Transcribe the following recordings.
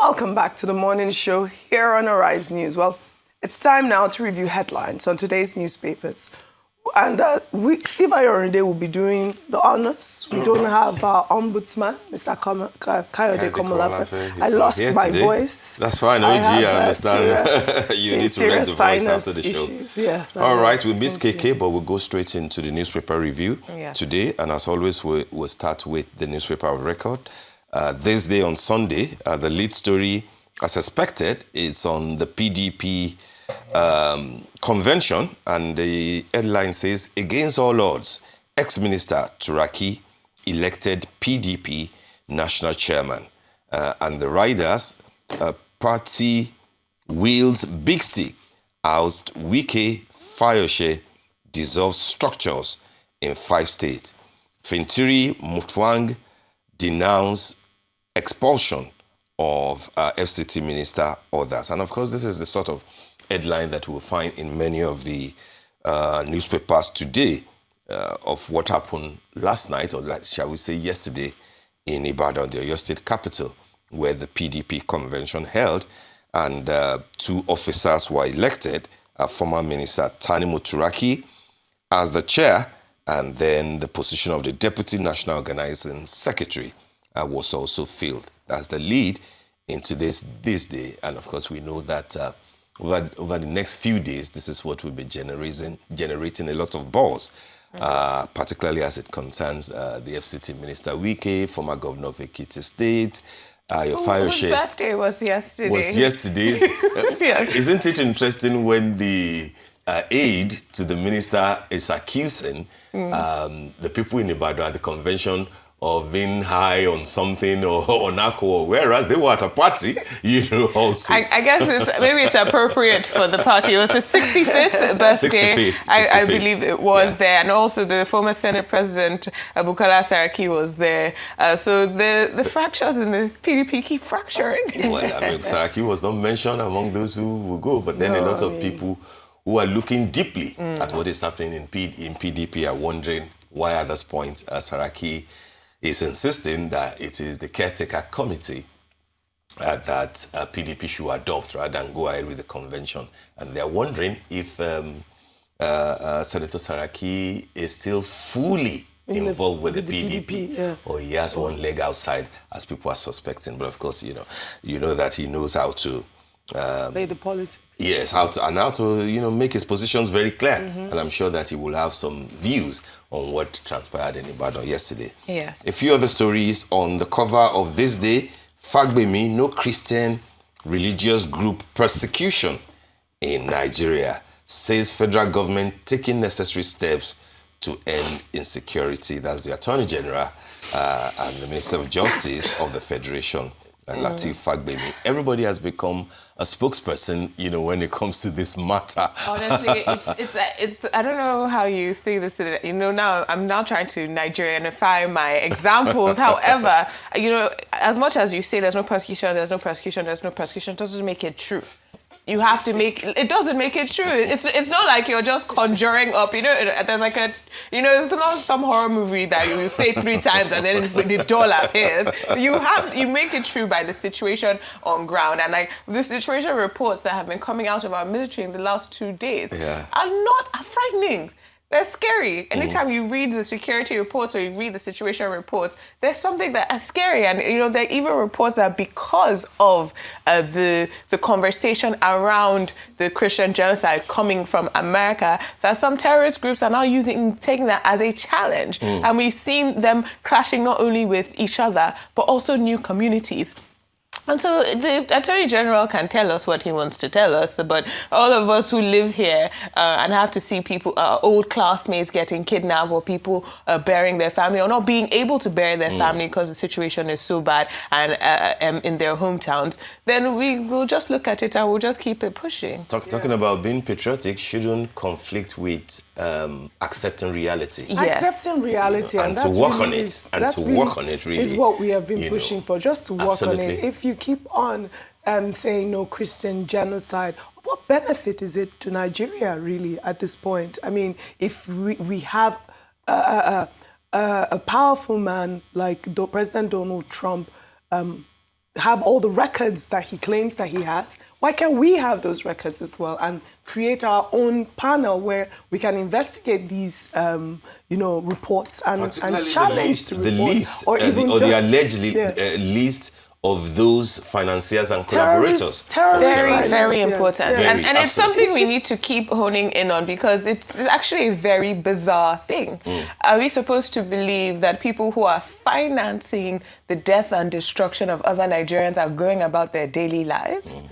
Welcome back to the morning show here on Arise News. Well, it's time now to review headlines on today's newspapers. And Steve Ayorinde will be doing the honors. We don't have our ombudsman, Mr. Kayode Komolafe. I lost my voice. That's fine, OG, I understand. You need to rest the voice after the show. Yes. All right, we miss KK, but we'll go straight into the newspaper review today. And as always, we'll start with the newspaper of record. This day on Sunday, the lead story, as expected, it's on the PDP convention, and the headline says, against all odds, ex-minister Turaki elected PDP national chairman. And the riders, party wields big stick, oust Wike, Fayose, dissolves structures in 5 states. Fintiri Mutfwang denounce expulsion of FCT minister, others. And of course, this is the sort of headline that we'll find in many of the newspapers today of what happened last night, or shall we say yesterday, in Ibadan, the Oyo State capital, where the PDP convention held, and 2 officers were elected, former minister Tanimu Turaki as the chair, and then the position of the deputy national organizing secretary was also filled as the lead into this day. And of course, we know that over the next few days, this is what will be generating a lot of buzz, particularly as it concerns the FCT minister Wike, former governor of Ekiti State. Your Whose birthday was yesterday? Yes. Isn't it interesting when the aide to the minister is accusing the people in Ibadan at the convention of being high on something or on alcohol, whereas they were at a party, also. I guess maybe it's appropriate for the party. It was his 65th birthday. 65th. I believe it was there. And also the former Senate President, Bukola Saraki, was there. So the fractures in the PDP keep fracturing. Well, Saraki was not mentioned among those who will go, but then a lot of people who are looking deeply at what is happening in PDP are wondering why at this point Saraki is insisting that it is the caretaker committee that PDP should adopt rather than go ahead with the convention. And they're wondering if Senator Saraki is still fully involved with the PDP, or he has one leg outside, as people are suspecting. But of course, you know that he knows how to play the politics. Yes, how to make his positions very clear. And I'm sure that he will have some views on what transpired in Ibadan yesterday. Yes. A few other stories on the cover of this day. Fagbemi, no Christian religious group persecution in Nigeria, says federal government taking necessary steps to end insecurity. That's the Attorney General and the Minister of Justice of the Federation, Lateef Fagbemi. Everybody has become a spokesperson, when it comes to this matter. Honestly, it's I don't know how you say this. Now I'm now trying to Nigerianify my examples. However, as much as you say there's no persecution, it doesn't make it true. You have to it doesn't make it true. It's not like you're just conjuring up, there's like it's not some horror movie that you say 3 times and then the doll appears. You make it true by the situation on ground. And like the situation reports that have been coming out of our military in the last 2 days are frightening. They're scary. Anytime you read the security reports or you read the situation reports, there's something that is scary. And, there are even reports that because of the conversation around the Christian genocide coming from America, that some terrorist groups are now taking that as a challenge. And we've seen them clashing not only with each other, but also new communities. And so the Attorney General can tell us what he wants to tell us, but all of us who live here and have to see people, old classmates getting kidnapped, or people burying their family or not being able to bury their family because the situation is so bad and in their hometowns, then we will just look at it and we'll just keep it pushing. Talking about being patriotic shouldn't conflict with accepting reality. Yes. Accepting reality and to work on it. And to work on it, really. Is what we have been pushing for, just to work on it. If you keep on saying no Christian genocide, what benefit is it to Nigeria, really, at this point? I mean, if we have a powerful man like President Donald Trump have all the records that he claims that he has, why can't we have those records as well and create our own panel where we can investigate these, reports and challenge the reports, or the allegedly list of those financiers and collaborators. Very, very important. Yeah. And it's something we need to keep honing in on because it's actually a very bizarre thing. Are we supposed to believe that people who are financing the death and destruction of other Nigerians are going about their daily lives?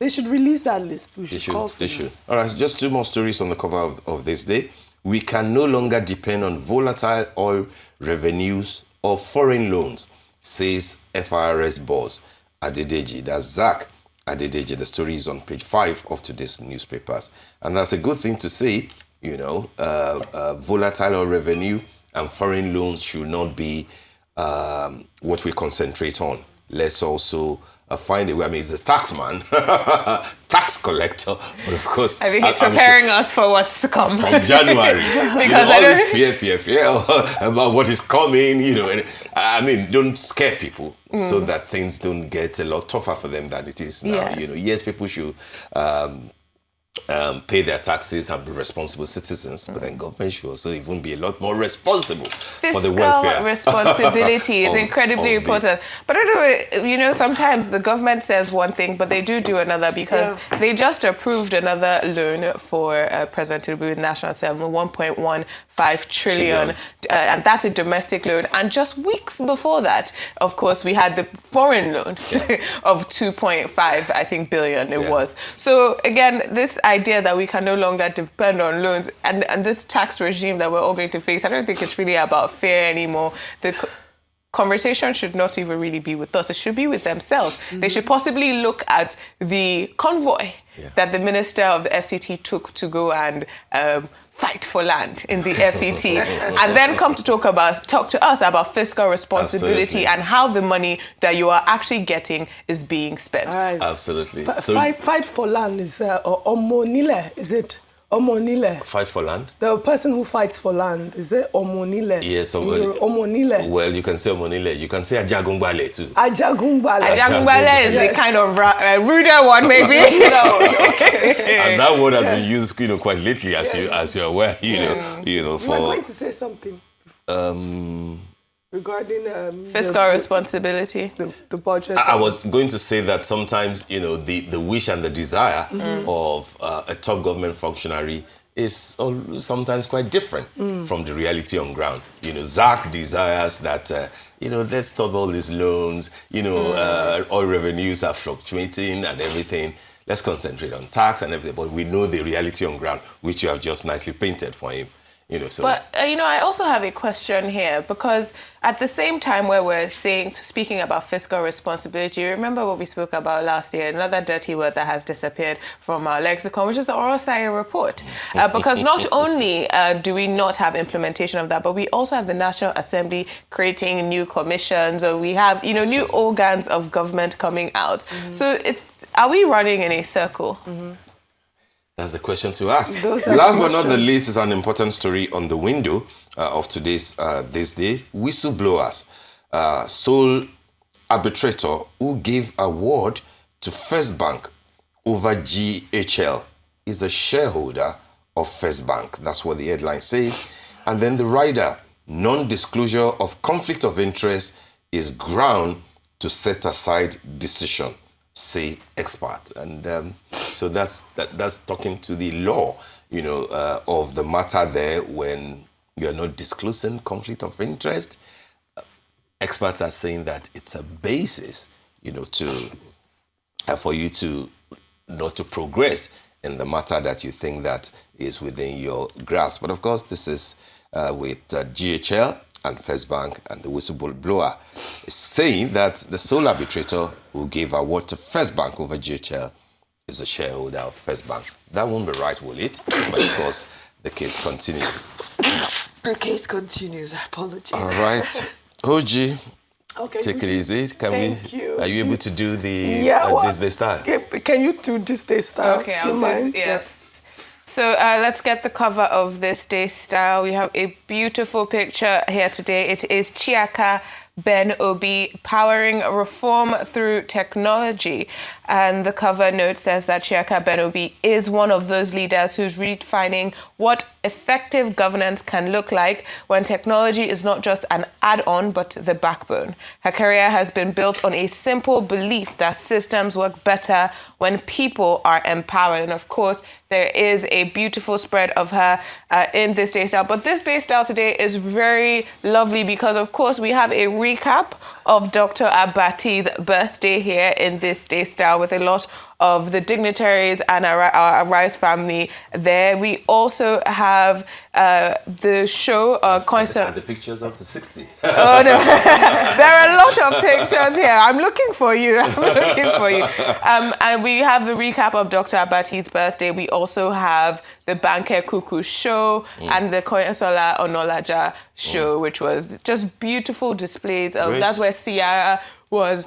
They should release that list. We should call for They should. All right, just 2 more stories on the cover of this day. We can no longer depend on volatile oil revenues or foreign loans, says FRS boss Adedeji. That's Zach Adedeji. The story is on page 5 of today's newspapers. And that's a good thing to say, volatile oil revenue and foreign loans should not be what we concentrate on. Let's also find a way. I mean, he's a taxman, tax collector, but of course... I think he's preparing us for what's to come. From January. Because all this fear about what is coming, And, I mean, don't scare people so that things don't get a lot tougher for them than it is now. Yes. Yes, people should pay their taxes and be responsible citizens, but then government should also even be a lot more responsible for the welfare. Fiscal responsibility is incredibly important. But I don't know, sometimes the government says one thing, but they do another because they just approved another loan for President Tinubu with National Assembly, 1.15 trillion, and that's a domestic loan. And just weeks before that, of course, we had the foreign loan of 2.5, I think, billion it was. So again, this idea that we can no longer depend on loans and this tax regime that we're all going to face, I don't think it's really about fear anymore. The conversation should not even really be with us. It should be with themselves. They should possibly look at the convoy that the minister of the FCT took to go and fight for land in the FCT and then come to talk to us about fiscal responsibility and how the money that you are actually getting is being spent. Right. Absolutely. Fight for land is Omonile, is it? Omonile. Fight for land? The person who fights for land, is it Omonile? Yes. Omonile. Well, you can say Omonile. You can say Ajagungbale too. Ajagungbale is the kind of ruder one, maybe. And that word has been used, quite lately, as you're aware. For. You were going to say something. Regarding fiscal responsibility, the budget. I was going to say that sometimes, the wish and the desire of a top government functionary is sometimes quite different from the reality on ground. Zach desires that, let's stop all these loans, oil revenues are fluctuating and everything. Let's concentrate on tax and everything. But we know the reality on ground, which you have just nicely painted for him. But, I also have a question here because at the same time where we're speaking about fiscal responsibility, remember what we spoke about last year, another dirty word that has disappeared from our lexicon, which is the Orosai report. Because not only do we not have implementation of that, but we also have the National Assembly creating new commissions, or we have, new organs of government coming out. So are we running in a circle? That's the question to ask. Last but not the least is an important story on the window of today's this day. Whistleblowers, sole arbitrator who gave award to First Bank over GHL is a shareholder of First Bank. That's what the headline says. And then the rider, non-disclosure of conflict of interest is ground to set aside decision, say experts. And so that's talking to the law, of the matter there when you're not disclosing conflict of interest. Experts are saying that it's a basis, for you to not to progress in the matter that you think that is within your grasp. But of course, this is with GHL and First Bank, and the whistleblower is saying that the sole arbitrator who gave award to First Bank over GHL is a shareholder of First Bank. That won't be right, will it? But of course, the case continues. The case continues. Apologies. All right. OG, okay, take it easy. Thank you. Are you able to do the This Day Style? Can you do This Day Style? Okay, do you mind? Yes. So let's get the cover of This Day Style. We have a beautiful picture here today. It is Chiaka Ben Obi, powering reform through technology. And the cover note says that Chiaka Ben Obi is one of those leaders who's redefining what effective governance can look like when technology is not just an add-on, but the backbone. Her career has been built on a simple belief that systems work better when people are empowered. And of course, there is a beautiful spread of her in this day style. But this day style today is very lovely because, of course, we have a recap of Dr. Abati's birthday here in this day style with a lot of the dignitaries and our Rice family there. We also have the show concert. And the pictures up to 60. Oh, no. There are a lot of pictures here. I'm looking for you. And we have the recap of Dr. Abati's birthday. We also have the Banker Kuku show and the Koyasola Onolaja show, which was just beautiful displays. That's where Sierra was.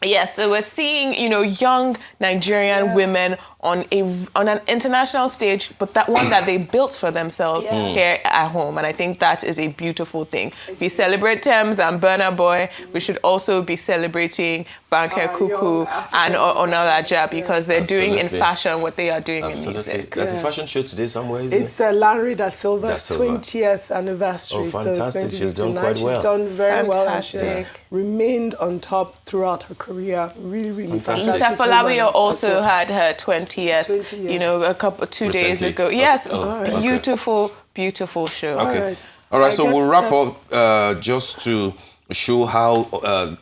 Yes, so we're seeing, young Nigerian women on an international stage, but that one that they built for themselves here at home. And I think that is a beautiful thing. We celebrate Thames and Burna Boy. We should also be celebrating Banker Kuku and Onalaja because they're doing in fashion what they are doing in music. There's a fashion show today somewhere, isn't it? It's Larry Da Silva's 20th anniversary. Oh, fantastic. So She's done quite well. She's done very well. And Fantastic. she's remained on top throughout her career. Really, really fantastic. Isa Folawiyo also had her 20th, 20th. 2 days Recently. ago. Yes, Okay. beautiful show. Okay. All right, so I we'll guess wrap up just to show how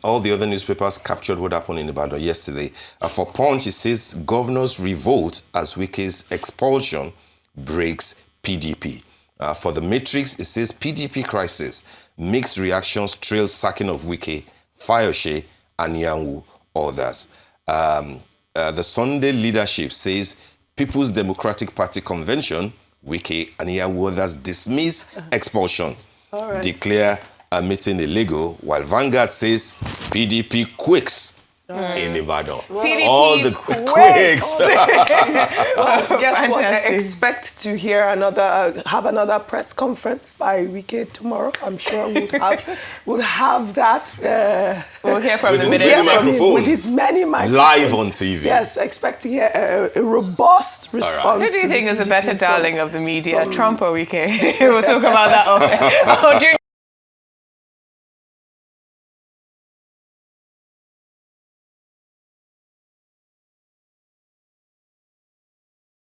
all the other newspapers captured what happened in Ibadan yesterday. For Punch, it says governors revolt as Wike's expulsion breaks PDP. For the Matrix, it says PDP crisis, mixed reactions trail sacking of Wike, Fayose, and Yanwu, others. The Sunday leadership says People's Democratic Party convention, Wike and Yanwu others dismiss expulsion, declare a meeting illegal, while Vanguard says PDP quakes in Ibadan. PDP All the quakes. Guess what? Expect to hear have another press conference by Wike tomorrow. I'm sure we'll have that. We'll hear from With the his minister. many microphones. With his many microphones. Live on TV. Yes, expect to hear a robust response. Who do you think is the better from- darling of the media, Trump or Wike? We'll talk about that during